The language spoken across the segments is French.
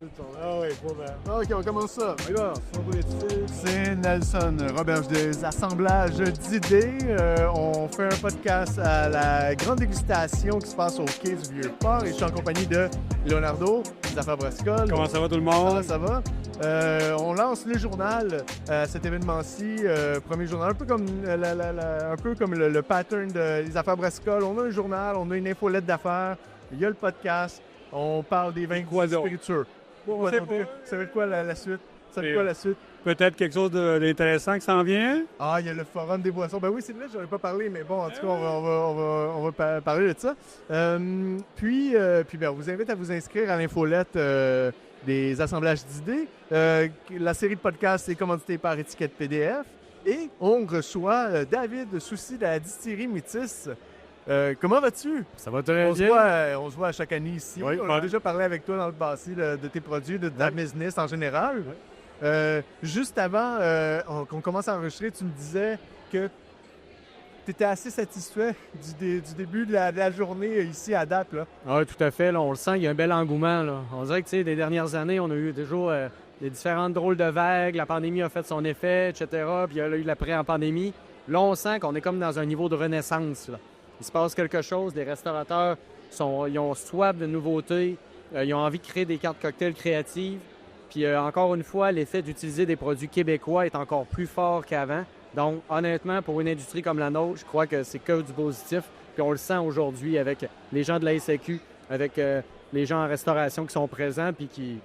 Ah oui, pour OK, on commence ça. Alors, C'est Nelson Roberge des assemblages d'idées. On fait un podcast à la grande dégustation qui se passe au quai du Vieux-Port et je suis en compagnie de Leonardo, des affaires Brascol. comment ça va tout le monde? Ça va? On lance le journal à cet événement-ci, premier journal, un peu comme, le pattern des affaires Brascol. On a un journal, on a une infolette d'affaires, il y a le podcast, on parle des vins spiritueux. On sait pas. Ça veut dire quoi la suite? Ça veut dire quoi la suite? Peut-être quelque chose d'intéressant qui s'en vient? Ah, il y a le forum des boissons. Ben oui, c'est vrai, j'en ai pas parlé, mais bon, en tout cas, on va parler de ça. Puis, on vous invite à vous inscrire à l'infolette des assemblages d'idées. La série de podcasts est commanditée par Étiquette PDF. Et on reçoit David Soucy de la distillerie Métis. Comment vas-tu? Ça va très bien. On se voit à chaque année ici. Oui, On a déjà parlé avec toi dans le passé de tes produits, de ta business en général. Juste avant qu'on commence à enregistrer, tu me disais que tu étais assez satisfait du début de la journée ici à date. Là. Oui, tout à fait. Là, on le sent, il y a un bel engouement. Là. On dirait que des dernières années, on a eu toujours des différentes drôles de vagues. La pandémie a fait son effet, etc. Puis il y a eu l'après en pandémie. Là, on sent qu'on est comme dans un niveau de renaissance. Là. Il se passe quelque chose. Les restaurateurs, ils ont soif de nouveautés. Ils ont envie de créer des cartes cocktails créatives. Puis encore une fois, l'effet d'utiliser des produits québécois est encore plus fort qu'avant. Donc, honnêtement, pour une industrie comme la nôtre, je crois que c'est que du positif. Puis on le sent aujourd'hui avec les gens de la SAQ, avec les gens en restauration qui sont présents, puis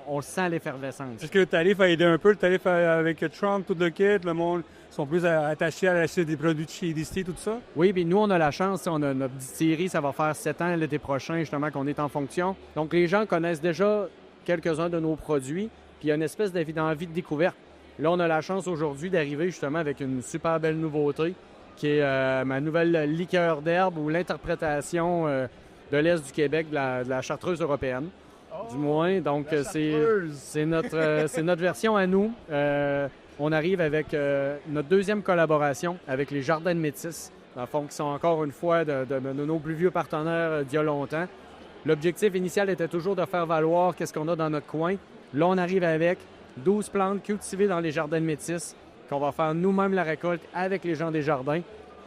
on sent l'effervescence. Est-ce que le tarif a aidé un peu? Le tarif avec Trump, tout le kit, le monde sont plus attachés à acheter des produits de chez Disney, tout ça? Oui, bien nous, on a la chance. On a notre distillerie, ça va faire 7 ans l'été prochain, justement, qu'on est en fonction. Donc, les gens connaissent déjà quelques-uns de nos produits, puis il y a une espèce d'envie de découverte. Là, on a la chance aujourd'hui d'arriver justement avec une super belle nouveauté, qui est ma nouvelle liqueur d'herbe ou l'interprétation de l'Est du Québec de la chartreuse européenne. Du moins, donc c'est notre version à nous. On arrive avec notre deuxième collaboration avec les Jardins de Métis, dans le fond, qui sont encore une fois de nos plus vieux partenaires d'il y a longtemps. L'objectif initial était toujours de faire valoir qu'est-ce qu'on a dans notre coin. Là, on arrive avec 12 plantes cultivées dans les Jardins de Métis, qu'on va faire nous-mêmes la récolte avec les gens des jardins.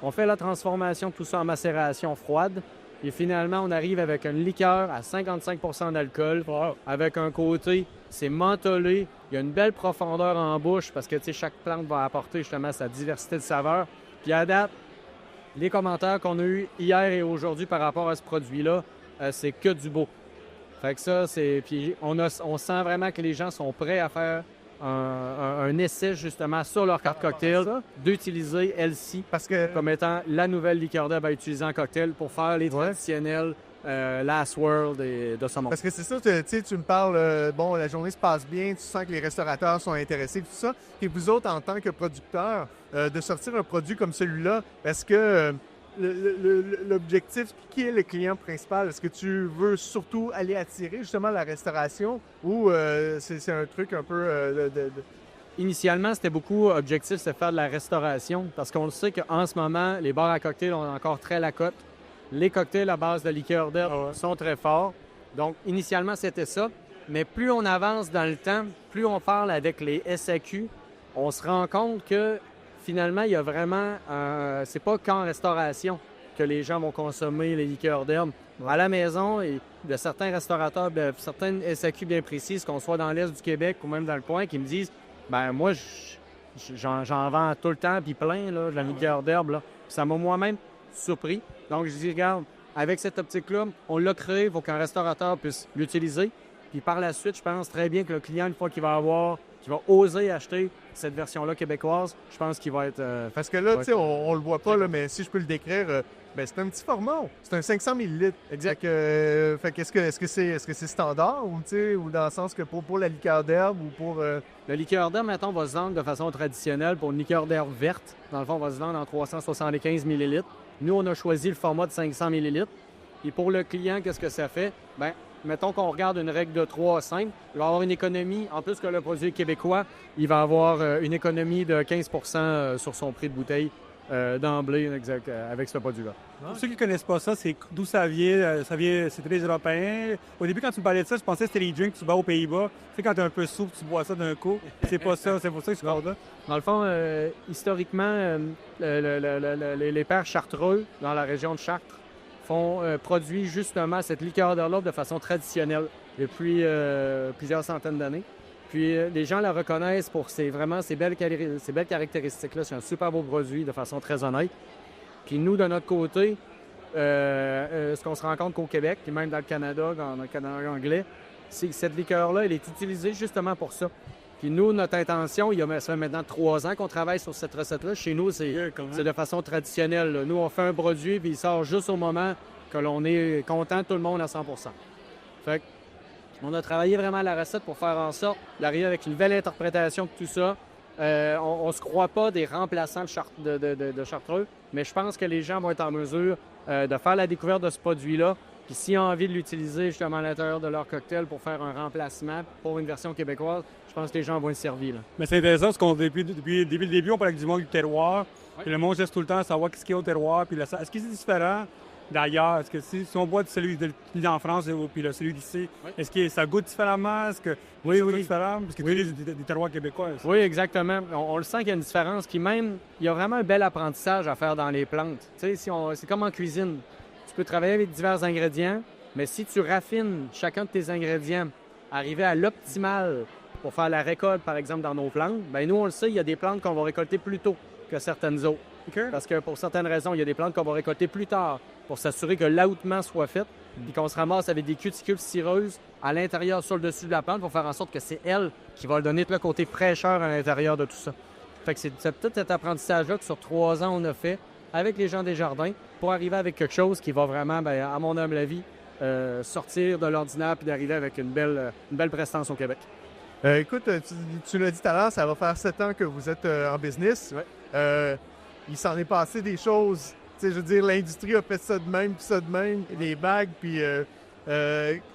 On fait la transformation de tout ça en macération froide. Et finalement, on arrive avec une liqueur à 55 % d'alcool, avec un côté, c'est mentholé, il y a une belle profondeur en bouche parce que chaque plante va apporter justement sa diversité de saveurs. Puis à date, les commentaires qu'on a eus hier et aujourd'hui par rapport à ce produit-là, c'est que du beau. Fait que ça, c'est. Puis on sent vraiment que les gens sont prêts à faire un essai justement sur leur carte cocktail, d'utiliser Elsie comme étant la nouvelle liqueur d'herbe à utiliser en cocktail pour faire les traditionnels Last World et de saumon. Parce que c'est ça, tu me parles, la journée se passe bien, tu sens que les restaurateurs sont intéressés, tout ça. Et vous autres, en tant que producteurs, de sortir un produit comme celui-là, est-ce que l'objectif, qui est le client principal? Est-ce que tu veux surtout aller attirer justement la restauration ou c'est un truc un peu Initialement, c'était beaucoup objectif, c'est faire de la restauration parce qu'on le sait qu'en ce moment, les bars à cocktails ont encore très la cote. Les cocktails à base de liqueur d'herbe sont très forts. Donc, initialement, c'était ça. Mais plus on avance dans le temps, plus on parle avec les SAQ, on se rend compte que finalement, il y a vraiment... c'est pas qu'en restauration que les gens vont consommer les liqueurs d'herbe. À la maison, il y a certains restaurateurs, certaines SAQ bien précises, qu'on soit dans l'Est du Québec ou même dans le coin, qui me disent moi, j'en vends tout le temps, puis plein, là, de la liqueur d'herbe. Là. Ça m'a moi-même surpris. Donc, je dis, regarde, avec cette optique-là, on l'a créé pour qu'un restaurateur puisse l'utiliser. Puis par la suite, je pense très bien que le client, une fois qu'il va oser acheter cette version-là québécoise, je pense qu'il va être... Parce que là, tu sais, on le voit pas, là, mais si je peux le décrire, c'est un petit format. C'est un 500 ml. Exact. Est-ce que c'est standard ou dans le sens que pour la liqueur d'herbe ou pour... Le liqueur d'herbe, mettons, va se vendre de façon traditionnelle pour une liqueur d'herbe verte. Dans le fond, on va se vendre en 375 ml. Nous, on a choisi le format de 500 ml. Et pour le client, qu'est-ce que ça fait? Mettons qu'on regarde une règle de 3 simple, il va avoir une économie, en plus que le produit québécois, il va avoir une économie de 15 % sur son prix de bouteille d'emblée avec ce produit-là. Pour ceux qui ne connaissent pas ça, c'est d'où ça vient? C'est très européen. Au début, quand tu me parlais de ça, je pensais que c'était les drinks que tu bois aux Pays-Bas. Tu sais, quand tu es un peu souple, tu bois ça d'un coup. C'est pas ça, c'est pour ça que je parle là. Dans le fond, historiquement, les pères chartreux dans la région de Chartres produit justement cette liqueur de l'Europe de façon traditionnelle depuis plusieurs centaines d'années. Puis les gens la reconnaissent pour ces belles caractéristiques-là. C'est un super beau produit de façon très honnête. Puis nous, de notre côté, ce qu'on se rend compte qu'au Québec, puis même dans le Canada, dans le Canada anglais, c'est que cette liqueur-là, elle est utilisée justement pour ça. Puis nous, notre intention, ça fait maintenant 3 ans qu'on travaille sur cette recette-là. Chez nous, c'est de façon traditionnelle, là. Nous, on fait un produit, puis il sort juste au moment que l'on est content, tout le monde à 100 %. Fait que, on a travaillé vraiment la recette pour faire en sorte d'arriver avec une belle interprétation de tout ça. On ne se croit pas des remplaçants de Chartreux, mais je pense que les gens vont être en mesure de faire la découverte de ce produit-là. Puis s'ils ont envie de l'utiliser justement à l'intérieur de leur cocktail pour faire un remplacement pour une version québécoise, je pense que les gens vont être servis, là. Mais c'est intéressant parce qu'on depuis le début, on parle du monde du terroir. Ouais. Puis le monde cherche tout le temps à savoir ce qu'il y a au terroir. Puis est-ce que c'est différent d'ailleurs? Est-ce que si on boit celui en France puis celui d'ici, oui. Est-ce que ça goûte différemment? Est-ce que oui. différent? Parce que tu as des terroirs québécois. Ça. Oui, exactement. On le sent qu'il y a une différence. Puis même, il y a vraiment un bel apprentissage à faire dans les plantes. Tu sais, c'est comme en cuisine. Tu peux travailler avec divers ingrédients, mais si tu raffines chacun de tes ingrédients, arriver à l'optimal pour faire la récolte, par exemple, dans nos plantes, bien nous, on le sait, il y a des plantes qu'on va récolter plus tôt que certaines autres. Okay. Parce que pour certaines raisons, il y a des plantes qu'on va récolter plus tard pour s'assurer que l'outement soit fait, puis qu'on se ramasse avec des cuticules cireuses à l'intérieur, sur le dessus de la plante, pour faire en sorte que c'est elle qui va donner tout le côté fraîcheur à l'intérieur de tout ça. Fait que c'est tout cet apprentissage-là que sur 3 ans, on a fait avec les gens des jardins pour arriver avec quelque chose qui va vraiment, bien, à mon humble avis, sortir de l'ordinaire puis d'arriver avec une belle prestance au Québec. Écoute, tu l'as dit tout à l'heure, ça va faire 7 ans que vous êtes en business. Ouais. Il s'en est passé des choses. Je veux dire, l'industrie a fait ça de même, puis ça de même, les bagues, puis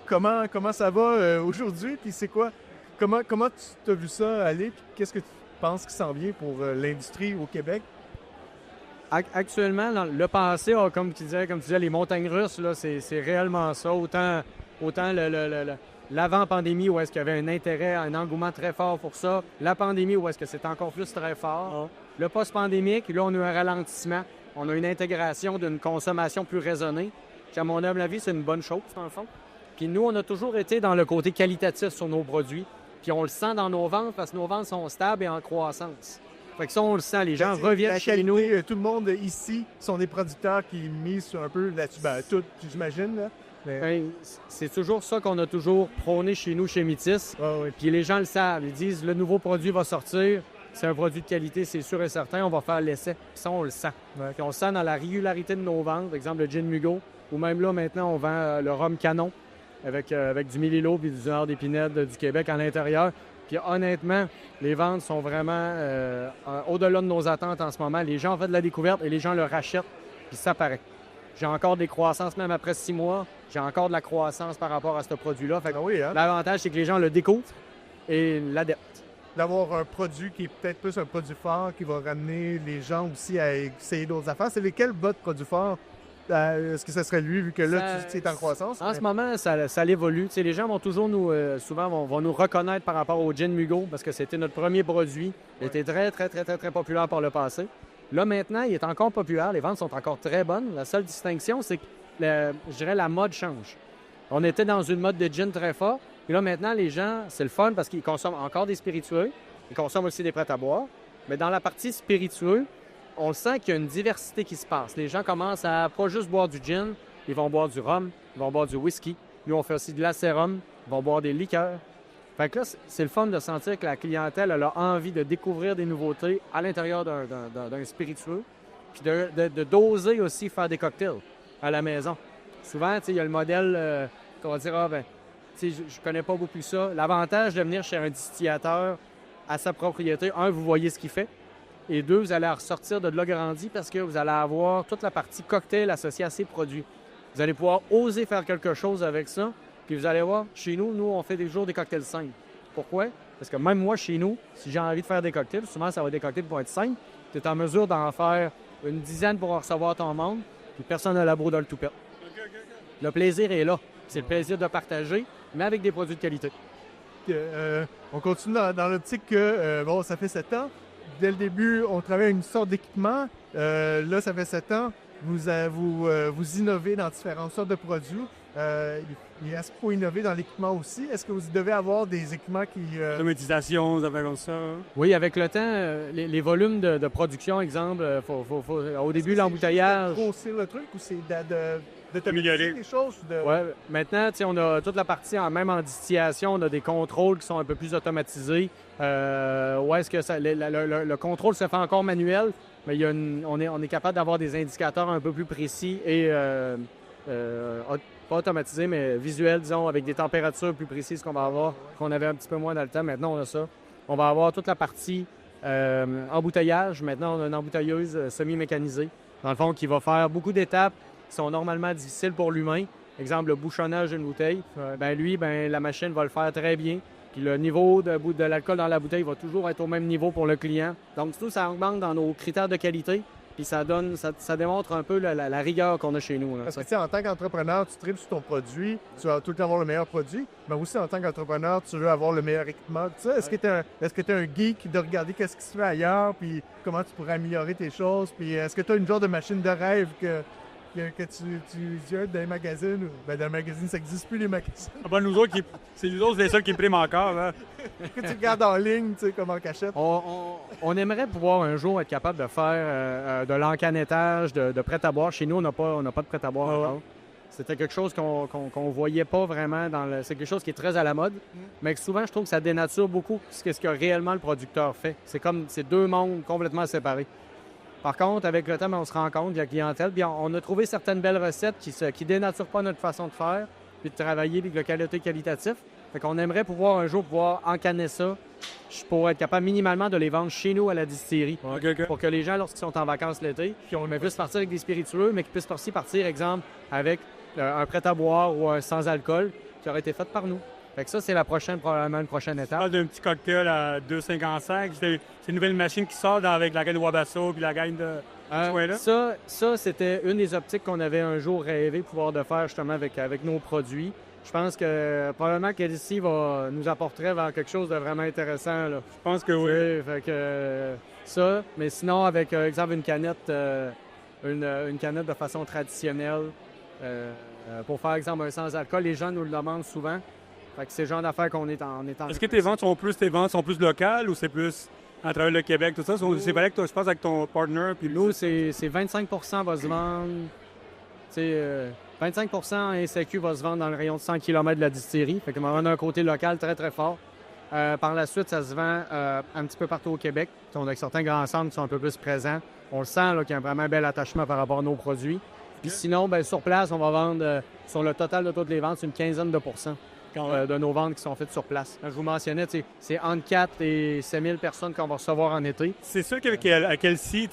comment ça va aujourd'hui, puis c'est quoi? Comment tu as vu ça aller, puis qu'est-ce que tu penses qui s'en vient pour l'industrie au Québec? Actuellement, dans le passé, comme tu disais, les montagnes russes, là, c'est réellement ça. Autant l'avant-pandémie où est-ce qu'il y avait un intérêt, un engouement très fort pour ça. La pandémie où est-ce que c'est encore plus très fort. Le post-pandémique, là, on a eu un ralentissement. On a une intégration d'une consommation plus raisonnée. Puis à mon humble avis, c'est une bonne chose, dans le fond. Puis nous, on a toujours été dans le côté qualitatif sur nos produits. Puis on le sent dans nos ventes parce que nos ventes sont stables et en croissance. Fait que ça, on le sent. Les gens reviennent chez nous. Tout le monde ici sont des producteurs qui misent sur un peu là-dessus. Ben, tout, j'imagine, là. Mais... C'est toujours ça qu'on a toujours prôné chez nous, chez Métis. Oui. Puis les gens le savent. Ils disent, le nouveau produit va sortir. C'est un produit de qualité, c'est sûr et certain. On va faire l'essai. Puis ça, on le sent. Ouais. Puis on le sent dans la régularité de nos ventes. Par exemple, le gin Mugo. Ou même là, maintenant, on vend le rhum Canon avec du Mélilo puis du Nord d'Épinette du Québec à l'intérieur. Puis honnêtement, les ventes sont vraiment au-delà de nos attentes en ce moment. Les gens ont fait de la découverte et les gens le rachètent, puis ça paraît. J'ai encore des croissances, même après 6 mois, j'ai encore de la croissance par rapport à ce produit-là. Fait que l'avantage, c'est que les gens le découvrent et l'adeptent. D'avoir un produit qui est peut-être plus un produit fort, qui va ramener les gens aussi à essayer d'autres affaires. C'est lesquels votre produit fort? Est-ce que ça serait lui, vu que là, tu es en croissance? En ce moment, ça l'évolue. Les gens vont toujours souvent vont nous reconnaître par rapport au gin Mugo parce que c'était notre premier produit. Il était très, très, très, très, très populaire par le passé. Là, maintenant, il est encore populaire. Les ventes sont encore très bonnes. La seule distinction, c'est que, je dirais, la mode change. On était dans une mode de gin très fort. Et là, maintenant, les gens, c'est le fun parce qu'ils consomment encore des spiritueux. Ils consomment aussi des prêts à boire. Mais dans la partie spiritueux, on le sent qu'il y a une diversité qui se passe. Les gens commencent à pas juste boire du gin, ils vont boire du rhum, ils vont boire du whisky. Nous, on fait aussi de l'acérum, ils vont boire des liqueurs. Fait que là, c'est le fun de sentir que la clientèle elle a envie de découvrir des nouveautés à l'intérieur d'un spiritueux, puis de doser aussi faire des cocktails à la maison. Souvent, il y a le modèle qu'on va dire, je connais pas beaucoup ça. L'avantage de venir chez un distillateur à sa propriété, vous voyez ce qu'il fait. Et 2, vous allez ressortir de là grandi parce que vous allez avoir toute la partie cocktail associée à ces produits. Vous allez pouvoir oser faire quelque chose avec ça. Puis vous allez voir, chez nous, on fait des jours des cocktails simples. Pourquoi? Parce que même moi, chez nous, si j'ai envie de faire des cocktails, souvent, ça va être des cocktails qui vont être simples. Tu es en mesure d'en faire une dizaine pour recevoir ton monde, puis personne n'a la bourre dans le toupette. Le plaisir est là. C'est le plaisir de partager, mais avec des produits de qualité. On continue dans l'optique que, bon, ça fait 7 ans. Dès le début, on travaille avec une sorte d'équipement. Là, ça fait 7 ans. Vous innovez dans différentes sortes de produits. Est-ce qu'il faut innover dans l'équipement aussi? Est-ce que vous devez avoir des équipements qui... Automatisation, des affaires comme ça. Oui, avec le temps, les volumes de production, exemple, au début, l'embouteillage... Grossir le truc ou c'est Améliorer des choses? Oui, maintenant, on a toute la partie, même en distillation, on a des contrôles qui sont un peu plus automatisés. Est-ce que le contrôle se fait encore manuel, mais on est capable d'avoir des indicateurs un peu plus précis et pas automatisés, mais visuels, disons, avec des températures plus précises qu'on va avoir, qu'on avait un petit peu moins dans le temps. Maintenant, on a ça. On va avoir toute la partie embouteillage. Maintenant, on a une embouteilleuse semi-mécanisée, dans le fond, qui va faire beaucoup d'étapes qui sont normalement difficiles pour l'humain. Exemple, le bouchonnage d'une bouteille. La machine va le faire très bien. Puis le niveau de l'alcool dans la bouteille va toujours être au même niveau pour le client. Donc, tout ça augmente dans nos critères de qualité. Puis ça démontre un peu la rigueur qu'on a chez nous. Là, parce que en tant qu'entrepreneur, tu tripes sur ton produit, tu vas tout le temps avoir le meilleur produit, mais aussi en tant qu'entrepreneur, tu veux avoir le meilleur équipement. Est-ce que tu es un geek de regarder qu'est-ce qui se fait ailleurs, puis comment tu pourrais améliorer tes choses, puis est-ce que tu as une genre de machine de rêve que tu as dans les magazines? Dans les magazines, ça n'existe plus, les magazines. Nous autres, c'est nous autres, les seuls qui impriment encore. Hein? Que tu regardes en ligne, tu sais, comme en cachette. On aimerait pouvoir un jour être capable de faire de l'encanettage, de prêt-à-boire. Chez nous, on n'a pas de prêt-à-boire encore. C'était quelque chose qu'on voyait pas vraiment c'est quelque chose qui est très à la mode, mais que souvent, je trouve que ça dénature beaucoup ce que réellement le producteur fait. C'est deux mondes complètement séparés. Par contre, avec le temps, on se rend compte de la clientèle, puis on a trouvé certaines belles recettes qui ne dénaturent pas notre façon de faire, puis de travailler avec le qualitatif. Fait qu'on aimerait pouvoir un jour encanner ça pour être capable minimalement de les vendre chez nous à la distillerie. Pour que les gens, lorsqu'ils sont en vacances l'été, puissent partir avec des spiritueux, mais qu'ils puissent aussi partir, exemple, avec un prêt-à-boire ou un sans-alcool qui aurait été fait par nous. Fait que ça, c'est probablement une prochaine étape. Tu parles d'un petit cocktail à 2,55. C'est une nouvelle machine qui sort avec la gaine de Wabasso puis la gaine de ce coin-là? Ça, c'était une des optiques qu'on avait un jour rêvé pouvoir de faire justement avec nos produits. Je pense que probablement qu'Edici va nous apporterait vers quelque chose de vraiment intéressant. Là. Je pense que oui. Fait que ça, mais sinon avec exemple une canette de façon traditionnelle pour faire exemple un sans-alcool, les gens nous le demandent souvent. Fait que c'est le genre d'affaires qu'on est en... Est-ce que tes ventes sont plus locales ou c'est plus à travers le Québec, tout ça? C'est vrai que je pense avec ton partner. Puis nous, c'est 25 va se vendre. 25 en SAQ va se vendre dans le rayon de 100 km de la distillerie. Fait qu'on a un côté local très, très fort. Par la suite, ça se vend un petit peu partout au Québec. On a certains grands centres qui sont un peu plus présents. On le sent qu'il y a vraiment un bel attachement par rapport à nos produits. Puis sinon, sur place, on va vendre, sur le total de toutes les ventes, une quinzaine de pourcents. De nos ventes qui sont faites sur place. Je vous mentionnais, c'est entre 4 et 7 000 personnes qu'on va recevoir en été. C'est sûr qu'à Kelsey,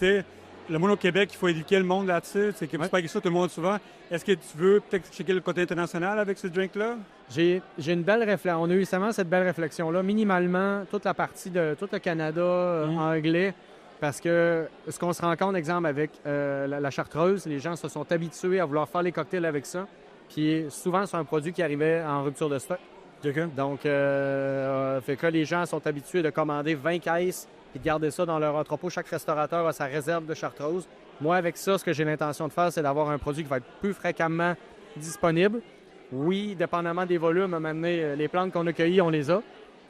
le monde au Québec, il faut éduquer le monde là-dessus. C'est pas quelque chose que tout le monde souvent. Est-ce que tu veux peut-être checker le côté international avec ce drink-là? J'ai une belle réflexion. On a eu seulement cette belle réflexion-là. Minimalement, toute la partie de tout le Canada anglais. Parce que ce qu'on se rend compte, exemple, avec la chartreuse, les gens se sont habitués à vouloir faire les cocktails avec ça. Puis souvent, c'est un produit qui arrivait en rupture de stock. Donc, fait que les gens sont habitués de commander 20 caisses et de garder ça dans leur entrepôt. Chaque restaurateur a sa réserve de chartreuse. Moi, avec ça, ce que j'ai l'intention de faire, c'est d'avoir un produit qui va être plus fréquemment disponible. Oui, dépendamment des volumes, à un moment donné, les plantes qu'on a cueillies, on les a.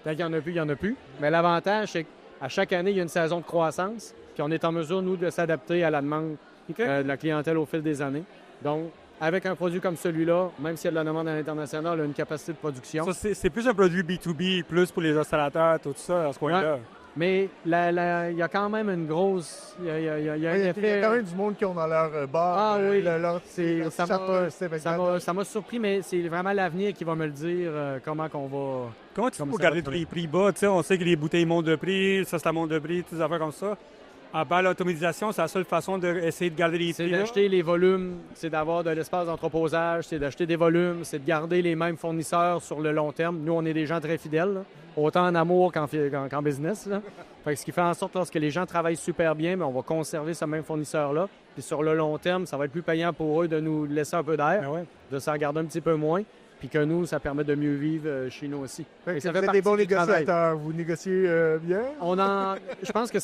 Tant qu'il n'y en a plus, il n'y en a plus. Mais l'avantage, c'est qu'à chaque année, il y a une saison de croissance. Puis on est en mesure, nous, de s'adapter à la demande de la clientèle au fil des années. Donc, avec un produit comme celui-là, même s'il y a de la demande à l'international, on a une capacité de production. Ça, c'est plus un produit B2B, plus pour les installateurs, tout ça, à ce coin-là. Mais il y a quand même une grosse... Il y a quand même du monde qui ont dans leur bar. Ah oui, ça m'a surpris, mais c'est vraiment l'avenir qui va me le dire, comment qu'on va... Comment tu peux garder les prix bas? On sait que les bouteilles montent de prix, ça monte de prix, toutes les affaires comme ça. À part l'automatisation, c'est la seule façon d'essayer de garder les C'est prix. là. d'acheter les volumes, c'est d'avoir de l'espace d'entreposage, c'est d'acheter des volumes, c'est de garder les mêmes fournisseurs sur le long terme. Nous, on est des gens très fidèles, là, autant en amour qu'en business. Là. Fait que ce qui fait en sorte, lorsque les gens travaillent super bien, bien, on va conserver ce même fournisseur-là. Puis sur le long terme, ça va être plus payant pour eux de nous laisser un peu d'air, Ben ouais. de s'en garder un petit peu moins. Puis que nous, ça permet de mieux vivre chez nous aussi. Fait que ça vous fait êtes des bons partie du travail. négociateurs. Vous négociez bien? Je pense que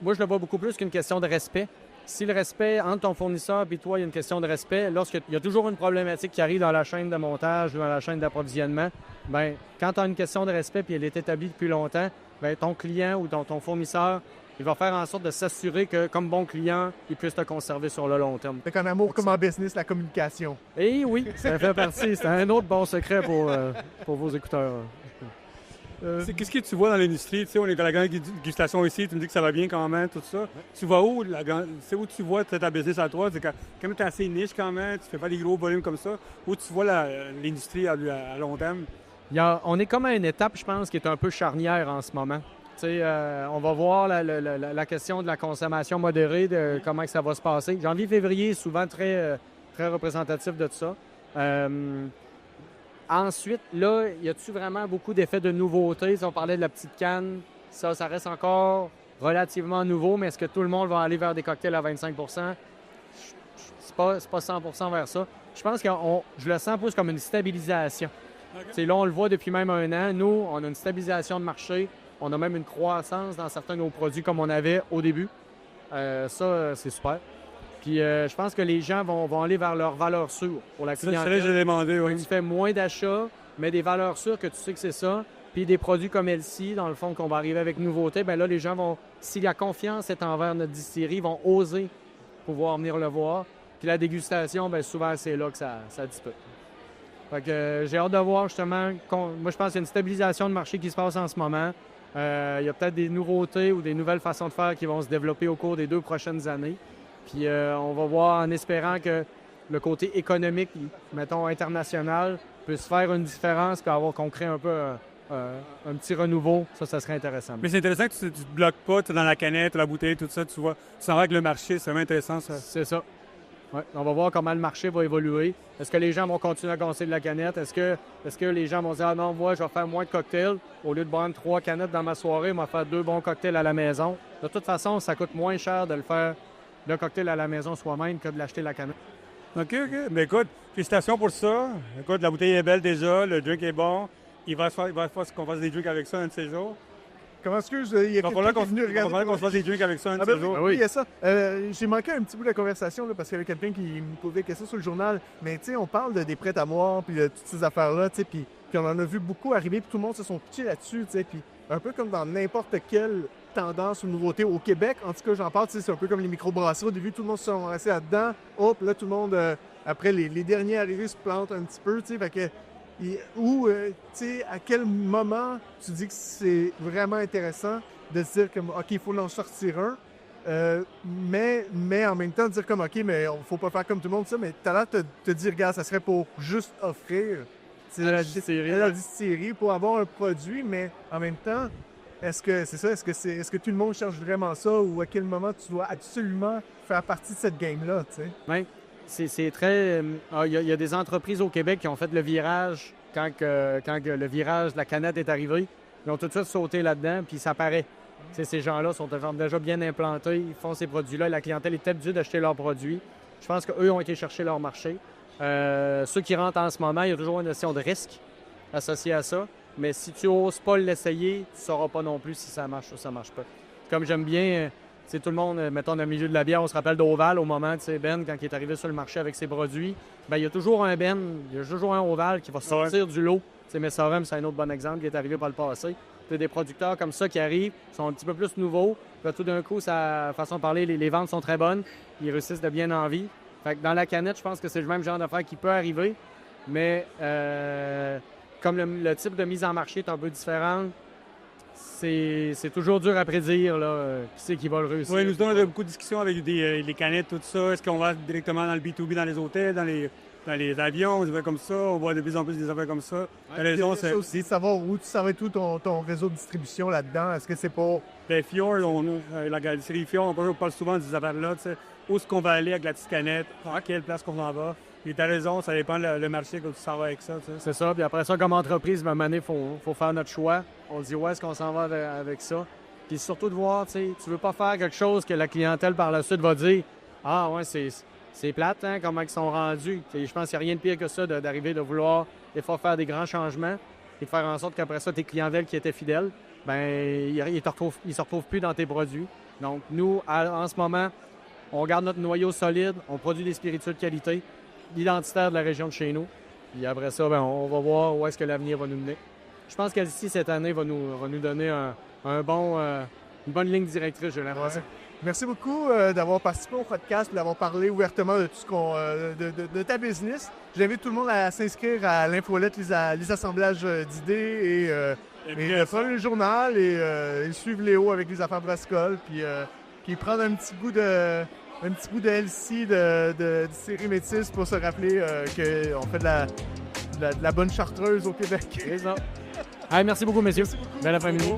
moi, je le vois beaucoup plus qu'une question de respect. Si le respect entre ton fournisseur et toi, il y a une question de respect, lorsqu'il y a toujours une problématique qui arrive dans la chaîne de montage ou dans la chaîne d'approvisionnement, bien, quand tu as une question de respect et elle est établie depuis longtemps, bien, ton client ou ton fournisseur, il va faire en sorte de s'assurer que, comme bon client, il puisse te conserver sur le long terme. Fait qu'en amour comme en business, la communication. Et oui, ça fait partie. C'est un autre bon secret pour vos écouteurs. Qu'est-ce que tu vois dans l'industrie? Tu sais, on est dans la grande dégustation ici, tu me dis que ça va bien quand même, tout ça. Tu vas où? C'est où tu vois ta business à toi? C'est quand même tu es assez niche quand même, tu fais pas des gros volumes comme ça. Où tu vois l'industrie à long terme? On est comme à une étape, je pense, qui est un peu charnière en ce moment. On va voir la question de la consommation modérée, de comment que ça va se passer. Janvier-février est souvent très, très représentatif de tout ça. Ensuite, là, y a-tu vraiment beaucoup d'effets de nouveautés? Si on parlait de la petite canne, ça reste encore relativement nouveau, mais est-ce que tout le monde va aller vers des cocktails à 25 C'est pas 100 vers ça. Je pense que je le sens plus comme une stabilisation. Okay. Là, on le voit depuis même un an. Nous, on a une stabilisation de marché. On a même une croissance dans certains de nos produits comme on avait au début. Ça, c'est super. Puis je pense que les gens vont aller vers leurs valeurs sûres pour la clientèle. C'est ça que j'ai demandé, oui. Tu fais moins d'achats, mais des valeurs sûres que tu sais que c'est ça. Puis des produits comme Elsie, dans le fond, qu'on va arriver avec nouveauté, bien là, les gens vont, si la confiance est envers notre distillerie, vont oser pouvoir venir le voir. Puis la dégustation, bien souvent, c'est là que ça dispute. Fait que j'ai hâte de voir justement. Moi, je pense qu'il y a une stabilisation de marché qui se passe en ce moment. Il y a peut-être des nouveautés ou des nouvelles façons de faire qui vont se développer au cours des 2 prochaines années. Puis on va voir en espérant que le côté économique, mettons international, puisse faire une différence, qu'on crée un peu un petit renouveau. Ça serait intéressant. Mais c'est intéressant que tu ne te bloques pas, tu es dans la canette, la bouteille, tout ça, tu vois. Tu s'en vas avec le marché, c'est vraiment intéressant ça. C'est ça. Ouais. On va voir comment le marché va évoluer. Est-ce que les gens vont continuer à casser de la canette? Est-ce que les gens vont dire « Ah non, moi, je vais faire moins de cocktails. Au lieu de boire 3 canettes dans ma soirée, je vais faire 2 bons cocktails à la maison. » De toute façon, ça coûte moins cher de le faire, le cocktail à la maison soi-même, que de l'acheter la canette. OK. Mais écoute, félicitations pour ça. Écoute, la bouteille est belle déjà, le drink est bon. Il va falloir qu'on fasse des drinks avec ça un de ces jours. Comment est-ce que il va falloir qu'on se fasse des drinks avec ça un de ces jours. Oui, il y a ça. J'ai manqué un petit bout de la conversation là, parce qu'il y avait quelqu'un qui me posait des questions sur le journal. Mais tu sais, on parle des prêts-à-boire puis de toutes ces affaires-là, tu sais, puis on en a vu beaucoup arriver, puis tout le monde se sont pitchés là-dessus, tu sais, puis un peu comme dans n'importe quelle tendance ou nouveauté au Québec. En tout cas, j'en parle, tu sais, c'est un peu comme les microbrasseries. Au début, tout le monde se sont restés là-dedans. Hop, là, tout le monde, après, les derniers arrivés se plantent un petit peu, tu sais, fait que... tu sais, à quel moment tu dis que c'est vraiment intéressant de se dire comme, OK, il faut en sortir un, mais en même temps, dire comme, OK, mais il faut pas faire comme tout le monde, ça, mais tout à l'heure, te dire, regarde, ça serait pour juste offrir la distillerie pour avoir un produit, mais en même temps, est-ce que tout le monde cherche vraiment ça ou à quel moment tu dois absolument faire partie de cette game-là, tu sais? Oui. C'est très... Il y a des entreprises au Québec qui ont fait le virage quand le virage de la canette est arrivé. Ils ont tout de suite sauté là-dedans, puis ça paraît. Ces gens-là sont déjà bien implantés, ils font ces produits-là. La clientèle est habituée d'acheter leurs produits. Je pense qu'eux ont été chercher leur marché. Ceux qui rentrent en ce moment, il y a toujours une notion de risque associée à ça. Mais si tu n'oses pas l'essayer, tu ne sauras pas non plus si ça marche ou ça ne marche pas. Comme j'aime bien... C'est tout le monde, mettons, dans le milieu de la bière, on se rappelle d'Oval au moment, tu sais, Ben, quand il est arrivé sur le marché avec ses produits. Bien, il y a toujours un Ben, il y a toujours un Oval qui va sortir du lot. Tu sais, Messorem, c'est un autre bon exemple qui est arrivé par le passé. Tu as des producteurs comme ça qui arrivent, sont un petit peu plus nouveaux. Puis tout d'un coup, façon de parler, les ventes sont très bonnes. Ils réussissent de bien en vie. Fait que dans la canette, je pense que c'est le même genre d'affaire qui peut arriver. Mais comme le type de mise en marché est un peu différent, c'est toujours dur à prédire là, qui c'est qui va le réussir. Oui, nous on a beaucoup de discussions avec les canettes, tout ça. Est-ce qu'on va directement dans le B2B, dans les hôtels, dans dans les avions, des affaires comme ça. On voit de plus en plus des affaires comme ça. La Puis, raison, il y a c'est ça aussi, savoir où tu savais tout ton réseau de distribution là-dedans. Est-ce que c'est pas... les Fjord, la série Fjord, on parle souvent de ces affaires-là. Tu sais, où est-ce qu'on va aller avec la petite canette? À quelle place qu'on en va? Puis t'as raison, ça dépend le marché que tu s'en vas avec ça. Tu sais. C'est ça. Puis après ça, comme entreprise, à un moment donné, faut faire notre choix. On dit où est-ce qu'on s'en va avec ça. Puis surtout de voir, tu sais, tu veux pas faire quelque chose que la clientèle par la suite va dire « Ah ouais, c'est plate, hein, comment ils sont rendus. » Je pense qu'il n'y a rien de pire que ça d'arriver de vouloir des fois faire des grands changements et de faire en sorte qu'après ça, tes clientèles qui étaient fidèles, ben ils se retrouvent plus dans tes produits. Donc nous, en ce moment, on garde notre noyau solide, on produit des spiritueux de qualité, identitaires de la région de chez nous. Puis après ça, ben, on va voir où est-ce que l'avenir va nous mener. Je pense qu'Alcy, cette année, va nous donner une bonne ligne directrice, j'ai l'impression. Ouais. Merci beaucoup d'avoir participé au podcast et d'avoir parlé ouvertement de tout ce de ta business. J'invite tout le monde à s'inscrire à l'infolette, les assemblages d'idées et prendre le journal et suivre Léo avec les affaires brassicoles puis prendre un petit bout de LC de série métisse pour se rappeler qu'on fait de la bonne chartreuse au Québec. C'est ça. Hey, merci beaucoup, messieurs. Bel après-midi.